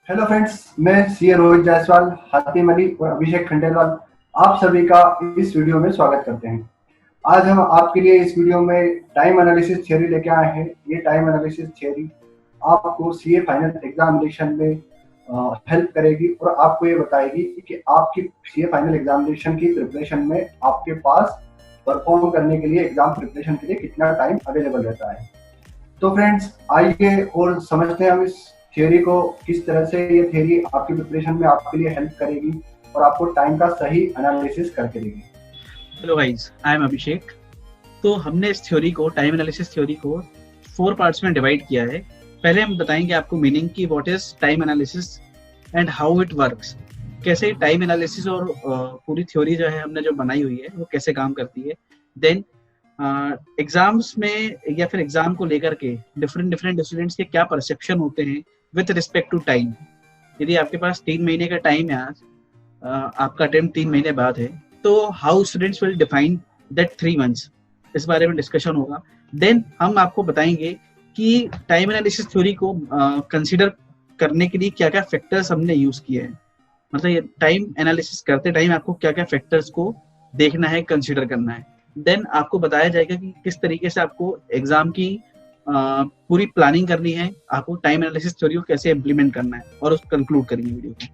Hello friends, मैं CA Rohit Jaiswal, Hatim Ali और अभिषेक खंडेलवाल आप सभी का इस वीडियो में स्वागत करते हैं। आज हम आपके लिए इस वीडियो में टाइम एनालिसिस थ्योरी लेके आए हैं। ये टाइम एनालिसिस थ्योरी आपको सीए फाइनल एग्जामिनेशन में हेल्प करेगी और आपको ये बताएगी कि आपकी सीए फाइनल एग्जामिनेशन की प्रिपरेशन में आपके पास परफॉर्म करने के लिए, एग्जाम प्रिपरेशन के लिए कितना टाइम अवेलेबल रहता है। तो फ्रेंड्स, आइए और समझते हैं हम इस थियोरी को, किस तरह से ये थियोरी आपकी प्रिपरेशन में आपके लिए हेल्प करेगी और आपको टाइम का सही एनालिसिस करके देगी। हेलो गाइस, आई एम अभिषेक। तो हमने इस थ्योरी को, टाइम एनालिसिस थ्योरी को 4 पार्ट्स में डिवाइड किया है। पहले हम बताएंगे आपको मीनिंग की, what is time analysis and how it works, कैसे टाइम एनालिसिस और पूरी थ्योरी जो है हमने जो बनाई हुई है वो कैसे काम करती है। देन एग्जाम्स में या फिर एग्जाम को लेकर के डिफरेंट स्टूडेंट्स के क्या परसेप्शन होते हैं विथ रिस्पेक्ट टू टाइम। यदि आपके पास 3 महीने का टाइम है आज, आपका अटेम्प्ट 3 महीने बाद है, तो how students will define that 3 months, इस बारे में डिस्कशन होगा। देन हम आपको बताएंगे कि टाइम एनालिसिस थ्योरी को कंसीडर करने के लिए क्या क्या फैक्टर्स हमने यूज किए हैं। मतलब ये टाइम एनालिसिस करते टाइम आपको क्या क्या फैक्टर्स को देखना है, कंसीडर करना है। देन आपको बताया जाएगा कि किस तरीके से आपको एग्जाम की पूरी प्लानिंग करनी है, आपको टाइम एनालिसिस थ्योरी को कैसे इंप्लीमेंट करना है, और उसको कंक्लूड करेंगे वीडियो को।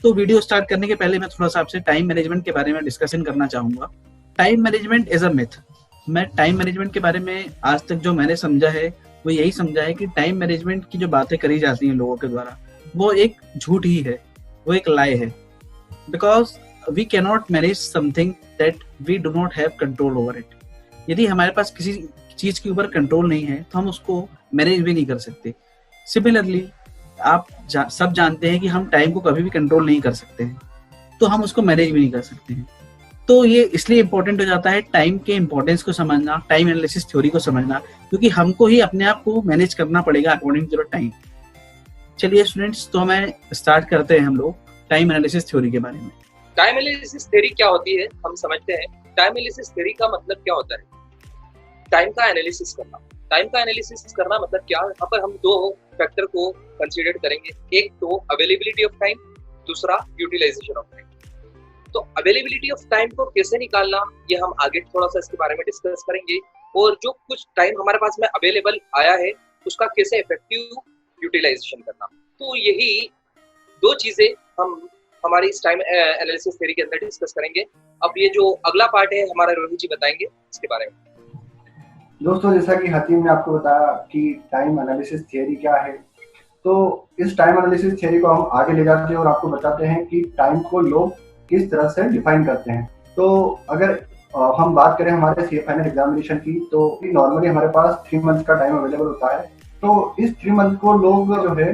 तो वीडियो स्टार्ट करने के पहले मैं थोड़ा सा आपसे टाइम मैनेजमेंट के बारे में डिस्कशन करना चाहूंगा। Time management is a myth. मैं टाइम मैनेजमेंट के बारे में आज तक जो मैंने समझा है वो यही समझा है कि टाइम मैनेजमेंट की जो बातें करी जाती हैं लोगों के द्वारा, वो एक झूठ ही है, वो एक लाई है। Because we can not manage something that we do not have control over it. यदि हमारे पास किसी चीज के ऊपर कंट्रोल नहीं है तो हम उसको मैनेज भी नहीं कर सकते। सिमिलरली आप सब जानते हैं कि हम टाइम को कभी भी कंट्रोल नहीं कर सकते हैं, तो हम उसको मैनेज भी नहीं कर सकते हैं। तो ये इसलिए इंपॉर्टेंट हो जाता है टाइम के इंपॉर्टेंस को समझना, टाइम एनालिसिस थ्योरी को समझना, क्योंकि हमको ही अपने आप को मैनेज करना पड़ेगा अकॉर्डिंग टू द टाइम। चलिए स्टूडेंट्स, तो हमें स्टार्ट करते हैं हम लोग टाइम एनालिसिस थ्योरी के बारे में। टाइम एनालिसिस थ्योरी क्या होती है हम समझते हैं। टाइम एनालिसिस थ्योरी का मतलब क्या होता है? टाइम का एनालिसिस करना। टाइम का एनालिसिस करना मतलब क्या? यहाँ पर हम दो फैक्टर को कंसीडर करेंगे, एक तो अवेलेबिलिटी ऑफ टाइम, दूसरा यूटिलाइजेशन ऑफ टाइम। तो अवेलेबिलिटी ऑफ टाइम को कैसे निकालना, ये हम आगे थोड़ा सा इसके बारे में डिस्कस करेंगे, और जो कुछ टाइम हमारे पास में अवेलेबल आया है उसका कैसे इफेक्टिव यूटिलाइजेशन करना। तो यही दो चीजें हम हमारी इस टाइम एनालिसिस थ्योरी के अंदर डिस्कस करेंगे। अब ये जो अगला पार्ट है हमारा रोहित जी बताएंगे इसके बारे में। दोस्तों, जैसा कि हतीम ने आपको बताया कि टाइम एनालिसिस थियोरी क्या है, तो इस टाइम एनालिसिस थियोरी को हम आगे ले जाते हैं और आपको बताते हैं कि टाइम को लोग किस तरह से डिफाइन करते हैं। तो अगर हम बात करें हमारे सीए फाइनल एग्जामिनेशन की, तो नॉर्मली हमारे पास 3 मंथ्स का टाइम अवेलेबल होता है। तो इस 3 मंथ को लोग जो है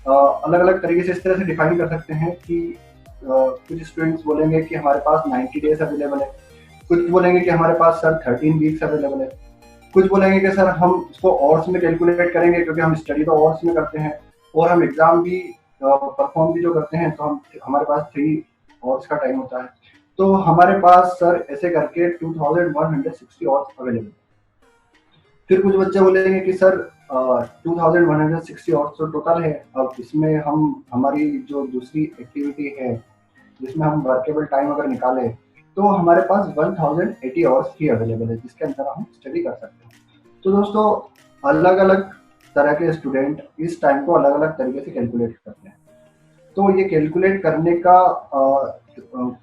अलग अलग तरीके से इस तरह से डिफाइन कर सकते हैं कि कुछ स्टूडेंट्स बोलेंगे कि हमारे पास 90 डेज अवेलेबल है, कुछ बोलेंगे कि हमारे पास सर 13 वीक्स अवेलेबल है, कुछ बोलेंगे कि सर हम इसको आवर्स में कैलकुलेट करेंगे क्योंकि हम स्टडी तो आवर्स में करते हैं और हम एग्जाम भी परफॉर्म भी जो करते हैं, तो हमारे पास 3 आवर्स का टाइम होता है। तो हमारे पास सर ऐसे करके 2160 आवर्स अवेलेबल। फिर कुछ बच्चे बोलेंगे कि सर 2160 आवर्स तो टोटल है, अब इसमें हम हमारी जो दूसरी एक्टिविटी है जिसमें हम वर्केबल टाइम अगर निकाले तो हमारे पास 1080 आवर्स ही अवेलेबल है जिसके अंदर हम स्टडी कर सकते हैं। तो दोस्तों, अलग अलग तरह के स्टूडेंट इस टाइम को अलग अलग तरीके से कैलकुलेट करते हैं। तो ये कैलकुलेट करने का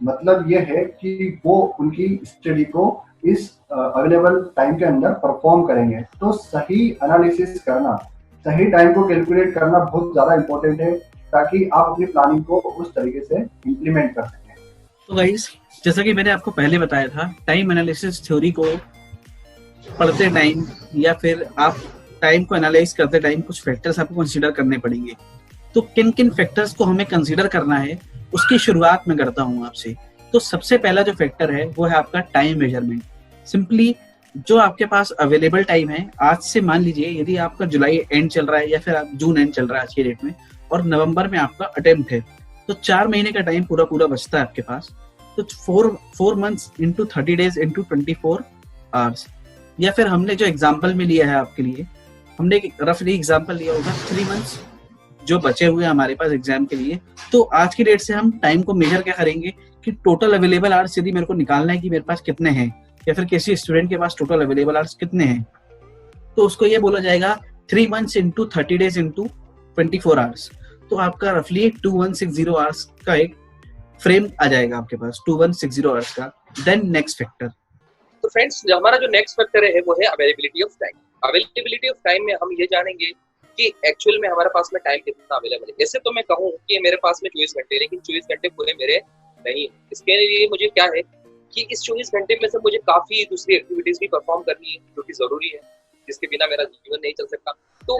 मतलब ये है कि वो उनकी स्टडी को इस अवेलेबल टाइम के अंदर परफॉर्म करेंगे। तो सही एनालिसिस करना, सही टाइम को कैलकुलेट करना बहुत ज़्यादा इम्पोर्टेंट है ताकि आप अपनी प्लानिंग को उस तरीके से इम्प्लीमेंट कर सकें। तो गाइस, जैसा कि मैंने आपको पहले बताया था, टाइम एनालिसिस थ्योरी को पढ़ते टाइम या फिर आप टाइम को एनालाइज करते टाइम कुछ फैक्टर्स आपको कंसीडर करने पड़ेंगे। तो किन किन फैक्टर्स को हमें कंसीडर करना है उसकी शुरुआत में करता हूँ आपसे। तो सबसे पहला जो फैक्टर है वो है आपका टाइम मेजरमेंट। सिंपली जो आपके पास अवेलेबल टाइम है, आज से मान लीजिए यदि आपका जुलाई एंड चल रहा है या फिर आप जून एंड चल रहा है आज की डेट में, और नवंबर में आपका अटेम्प्ट है, तो 4 महीने का टाइम पूरा बचता है आपके पास। तो 4 months into 30 days into 24 hours, या फिर हमने जो एग्जाम्पल में लिया है आपके लिए, हमने एक रफली एग्जाम्पल लिया होगा 3 मंथ्स जो बचे हुए हमारे पास एग्जाम के लिए, तो आज की डेट से हम टाइम को मेजर क्या करेंगे कि टोटल अवेलेबल आवर्स यदि मेरे को निकालना है कि मेरे पास कितने हैं, या फिर किसी स्टूडेंट के पास टोटल अवेलेबल आवर्स कितने हैं, तो उसको ये बोला जाएगा 3 months into 30 days into 24 hours. तो आपका रफली 2160 आवर्स का एक फ्रेम आ जाएगा आपके पास, 2160 आवर्स का। देन नेक्स्ट फैक्टर, तो फ्रेंड्स हमारा जो नेक्स्ट फैक्टर है वो है availability of time. Availability of time में हम ये जानेंगे कि एक्चुअल में हमारे पास में टाइम कितना अवेलेबल है। ऐसे तो मैं कहूँ कि मेरे पास में 24 घंटे, लेकिन 24 घंटे पूरे मेरे नहीं। इसके लिए मुझे क्या है कि इस 24 घंटे में से मुझे काफी दूसरी एक्टिविटीज भी परफॉर्म करनी है जो कि जरूरी है, जिसके बिना मेरा जीवन नहीं चल सकता। तो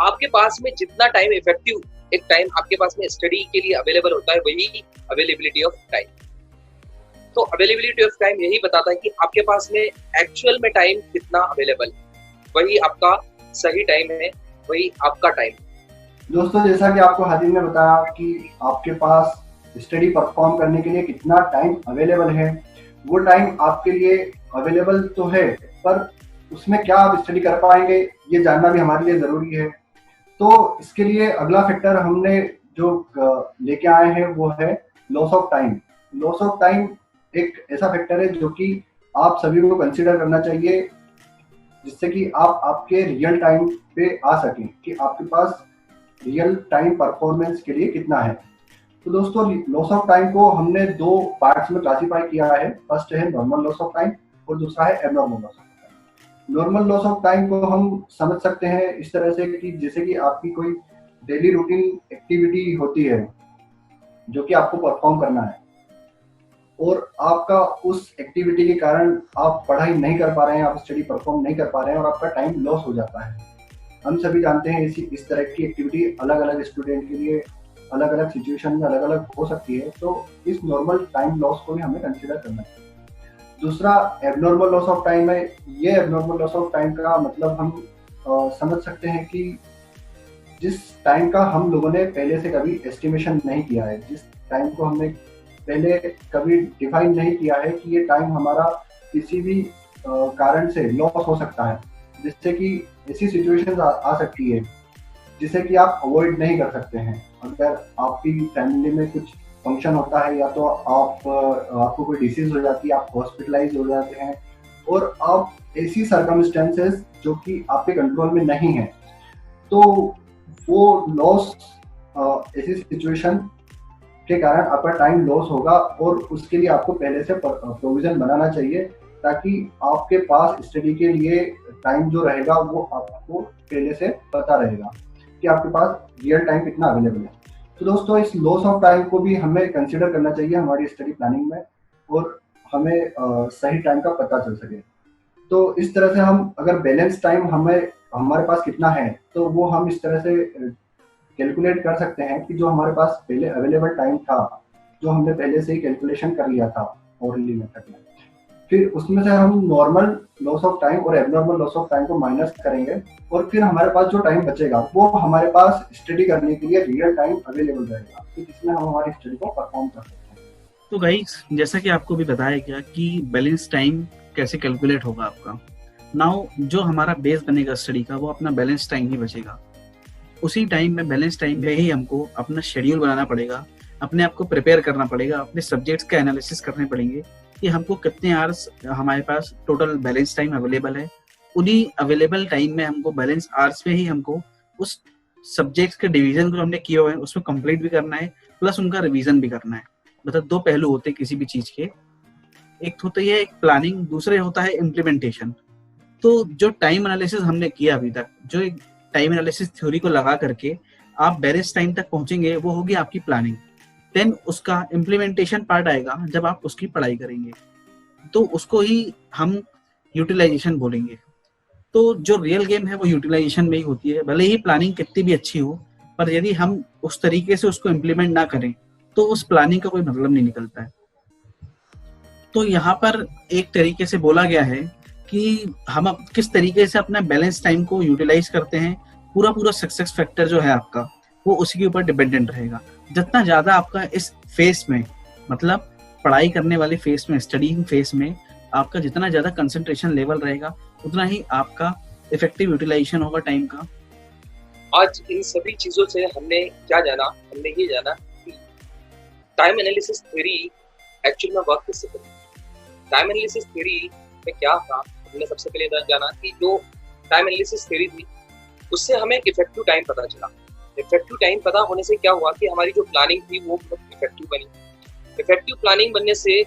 आपके पास में जितना टाइम इफेक्टिव एक टाइम आपके पास में स्टडी के लिए अवेलेबल होता है, वही अवेलेबिलिटी ऑफ टाइम। तो अवेलेबिलिटी ऑफ टाइम यही बताता है कि आपके पास में एक्चुअल में टाइम कितना अवेलेबल है, वही आपका सही टाइम है, वही आपका टाइम। दोस्तों जैसा कि आपको हादिम ने बताया कि आपके पास स्टडी परफॉर्म करने के लिए कितना टाइम अवेलेबल है, वो टाइम आपके लिए अवेलेबल तो है, पर उसमें क्या आप स्टडी कर पाएंगे ये जानना भी हमारे लिए जरूरी है। तो इसके लिए अगला फैक्टर हमने जो लेके आए हैं वो है loss of time. Loss of time एक ऐसा फैक्टर है जो कि आप सभी को कंसीडर करना चाहिए, जिससे कि आप आपके रियल टाइम पे आ सकें कि आपके पास रियल टाइम परफॉर्मेंस के लिए कितना है। तो दोस्तों लॉस ऑफ टाइम को हमने 2 पार्ट्स में क्लासीफाई किया है। फर्स्ट है नॉर्मल लॉस ऑफ टाइम और दूसरा है abnormal loss of time. Normal loss of time को हम समझ सकते हैं इस तरह से कि जैसे कि आपकी कोई डेली रूटीन एक्टिविटी होती है जो कि आपको परफॉर्म करना है, और आपका उस एक्टिविटी के कारण आप पढ़ाई नहीं कर पा रहे हैं, आप स्टडी परफॉर्म नहीं कर पा रहे हैं और आपका टाइम लॉस हो जाता है। हम सभी जानते हैं इस तरह की एक्टिविटी अलग अलग स्टूडेंट के लिए अलग अलग सिचुएशन में अलग अलग हो सकती है। तो इस नॉर्मल टाइम लॉस को भी हमें कंसीडर करना चाहिए। दूसरा एबनॉर्मल लॉस ऑफ टाइम है। ये एबनॉर्मल लॉस ऑफ टाइम का मतलब हम समझ सकते हैं कि जिस टाइम का हम लोगों ने पहले से कभी एस्टिमेशन नहीं किया है, जिस टाइम को हमने पहले कभी डिफाइन नहीं किया है कि ये टाइम हमारा किसी भी कारण से लॉस हो सकता है, जिससे कि ऐसी सिचुएशंस आ सकती है जिसे कि आप अवॉइड नहीं कर सकते हैं। अगर आपकी फैमिली में कुछ फंक्शन होता है या तो आपको कोई डिसीज हो जाती है, आप हॉस्पिटलाइज हो जाते हैं और आप ऐसी सर्कमस्टेंसेस जो कि आपके कंट्रोल में नहीं है, तो वो लॉस ऐसी सिचुएशन के कारण आपका टाइम लॉस होगा और उसके लिए आपको पहले से प्रोविजन बनाना चाहिए, ताकि आपके पास स्टडी के लिए टाइम जो रहेगा वो आपको पहले से पता रहेगा कि आपके पास रियल टाइम कितना अवेलेबल है। तो दोस्तों इस लॉस ऑफ टाइम को भी हमें कंसीडर करना चाहिए हमारी स्टडी प्लानिंग में, और हमें सही टाइम का पता चल सके। तो इस तरह से हम अगर बैलेंस टाइम हमारे पास कितना है, तो वो हम इस तरह से कैलकुलेट कर सकते हैं कि जो हमारे पास पहले अवेलेबल टाइम था, जो हमने पहले से ही कैलकुलेशन कर लिया था ओरली मेथड में, फिर उसमें से हम नॉर्मल लॉस ऑफ टाइम और एबनॉर्मल लॉस ऑफ टाइम को माइनस करेंगे, और फिर हमारे पास जो टाइम बचेगा वो हमारे पास स्टडी करने के लिए रियल टाइम अवेलेबल रहेगा, तो जिसमें हम हमारी स्टडी को परफॉर्म कर सकते हैं। तो गाइस जैसा कि आपको भी बताया गया कि बैलेंस टाइम कैसे कैलकुलेट होगा आपका। नाउ जो हमारा बेस बनेगा स्टडी का वो अपना बैलेंस टाइम ही बचेगा। उसी टाइम में बैलेंस टाइम पे ही हमको अपना शेड्यूल बनाना पड़ेगा, अपने आप को प्रिपेयर करना पड़ेगा, अपने सब्जेक्ट्स का एनालिसिस करने पड़ेंगे कि हमको कितने आवर्स हमारे पास टोटल बैलेंस टाइम अवेलेबल है। उन्हीं अवेलेबल टाइम में हमको बैलेंस आवर्स में ही हमको उस सब्जेक्ट्स के डिवीजन को हमने किए हुए हैं उसमें कंप्लीट भी करना है, प्लस उनका रिवीजन भी करना है। मतलब 2 पहलू होते हैं किसी भी चीज के, एक होता है एक प्लानिंग, दूसरे होता है इम्प्लीमेंटेशन। तो जो टाइम एनालिसिस हमने किया अभी तक, जो एक टाइम एनालिसिस थ्योरी को लगा करके आप बैलेंस टाइम तक पहुंचेंगे, वो होगी आपकी प्लानिंग। देन उसका इम्प्लीमेंटेशन पार्ट आएगा जब आप उसकी पढ़ाई करेंगे, तो उसको ही हम यूटिलाइजेशन बोलेंगे। तो जो रियल गेम है वो यूटिलाइजेशन में ही होती है। भले ही प्लानिंग कितनी भी अच्छी हो, पर यदि हम उस तरीके से उसको इम्प्लीमेंट ना करें तो उस प्लानिंग का कोई मतलब नहीं निकलता है। तो यहाँ पर एक तरीके से बोला गया है कि हम किस तरीके से अपना बैलेंस टाइम को यूटिलाइज करते हैं, पूरा सक्सेस फैक्टर जो है आपका वो उसी के ऊपर डिपेंडेंट रहेगा। जितना ज्यादा आपका इस फेस में, मतलब पढ़ाई करने वाले फेस में, स्टडीइंग फेस में आपका जितना ज्यादा कंसंट्रेशन लेवल रहेगा, उतना ही आपका इफेक्टिव यूटिलाइजेशन होगा टाइम का। आज इन सभी चीजों से हमने क्या जाना, हमने ये जाना कि टाइम एनालिसिस थ्योरी एक्चुअल में वर्क कैसे करती। टाइम एनालिसिस थ्योरी में क्या था, हमने सबसे पहले जाना कि जो टाइम एनालिसिस थ्योरी थी उससे हमें इफेक्टिव टाइम पता चला। इफेक्टिव टाइम पता होने से क्या हुआ कि हमारी जो प्लानिंग थी वो बहुत इफेक्टिव बनी। इफेक्टिव प्लानिंग बनने से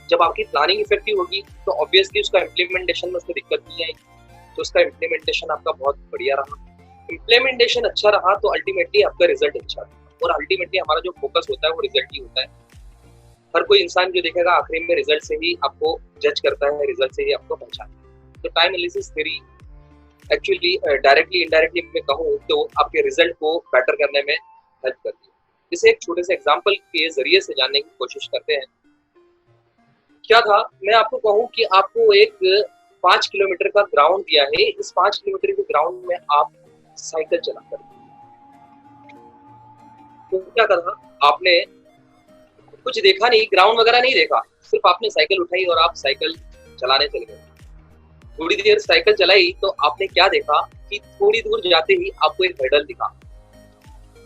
जब आपकी प्लानिंग इफेक्टिव होगी तो ऑब्वियसली उसका इम्प्लीमेंटेशन में उसमें दिक्कत नहीं आएगी, तो उसका इम्प्लीमेंटेशन आपका बहुत बढ़िया रहा। इम्प्लीमेंटेशन अच्छा रहा तो अल्टीमेटली आपका रिजल्ट अच्छा रहा, और अल्टीमेटली हमारा जो फोकस होता है वो रिजल्ट ही होता है। हर कोई इंसान जो देखेगा आखिरी में रिजल्ट से ही आपको जज करता है, रिजल्ट से ही आपको पहचानता है। तो time analysis theory actually directly indirectly मैं कहूँ तो आपके रिजल्ट को बेटर करने में हेल्प करती है। इसे एक छोटे से एग्जांपल के जरिए से जानने की कोशिश करते हैं। क्या था, मैं आपको कहूँ कि आपको एक 5 किलोमीटर का ग्राउंड दिया है, इस 5 किलोमीटर के ग्राउंड में आप साइकिल चला कर, तो क्या करा आपने, कुछ देखा नहीं, ग्राउंड वगैरह नहीं देखा, सिर्फ आपने साइकिल उठाई और आप साइकिल चलाने चले गए। थोड़ी देर साइकिल चलाई तो आपने क्या देखा कि थोड़ी दूर जाते ही आपको एक हर्डल दिखा।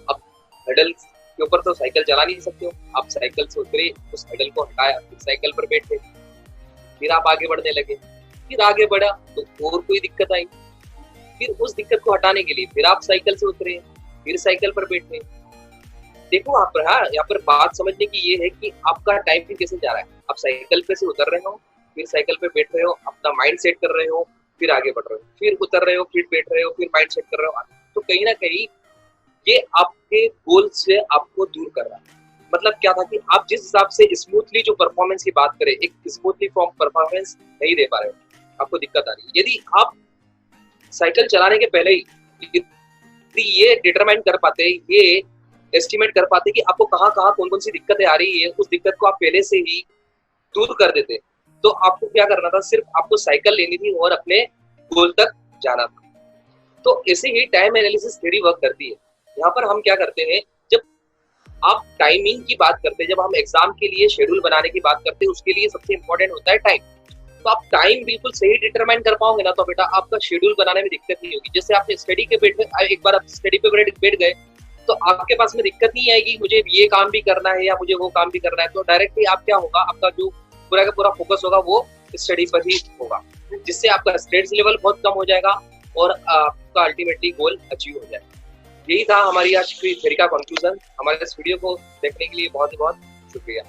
अब हर्डल के ऊपर तो साइकिल चला नहीं सकते हो, आप साइकिल से उतरे, उस हर्डल को हटाया, फिर साइकिल पर बैठे, फिर आप आगे बढ़ने लगे। फिर आगे बढ़ा तो और कोई दिक्कत आई, फिर उस दिक्कत को हटाने के लिए फिर आप साइकिल से उतरे, फिर साइकिल पर बैठे। देखो आप यहाँ पर बात समझने की ये है कि आपका टाइम कैसे जा रहा है। आप साइकिल पे से उतर रहे हो, फिर साइकिल पे बैठ रहे हो, अपना माइंड सेट कर रहे हो, फिर आगे बढ़ रहे हो, फिर उतर रहे हो, फिर बैठ रहे हो, फिर माइंड सेट कर रहे हो। तो कहीं ना कहीं ये आपके गोल से आपको दूर कर रहा है। मतलब क्या था कि आप जिस हिसाब से स्मूथली जो परफॉर्मेंस की बात करें, एक स्मूथली परफॉर्मेंस नहीं दे पा रहे हो, आपको दिक्कत आ रही है। यदि आप साइकिल चलाने के पहले ही ये डिटरमाइन कर पाते, ये एस्टिमेट कर पाते कि आपको कहाँ कहाँ कौन कौन सी दिक्कतें आ रही है, उस दिक्कत को आप पहले से ही दूर कर देते, तो आपको क्या करना था, सिर्फ आपको साइकिल लेनी थी और अपने गोल तक जाना था। तो ऐसे ही टाइम एनालिसिस थ्योरी वर्क करती है। यहाँ पर हम क्या करते हैं, जब आप टाइमिंग की बात करते हैं, जब हम एग्जाम के लिए शेड्यूल बनाने की बात करते हैं, उसके लिए सबसे इंपॉर्टेंट होता है टाइम। तो आप टाइम बिल्कुल सही डिटरमाइन कर पाओगे ना, तो बेटा आपका शेड्यूल बनाने में दिक्कत नहीं होगी। जैसे आपने स्टडी के एक बार आप स्टडी पे बैठ गए तो आपके पास में दिक्कत नहीं आएगी, मुझे ये काम भी करना है या मुझे वो काम भी करना है। तो डायरेक्टली आप क्या होगा, आपका जो पूरा का पूरा फोकस होगा वो स्टडी पर ही होगा, जिससे आपका स्ट्रेस लेवल बहुत कम हो जाएगा और आपका अल्टीमेटली गोल अचीव हो जाएगा। यही था हमारी आज की थ्योरी का कंक्लूजन। हमारे इस वीडियो को देखने के लिए बहुत ही बहुत शुक्रिया।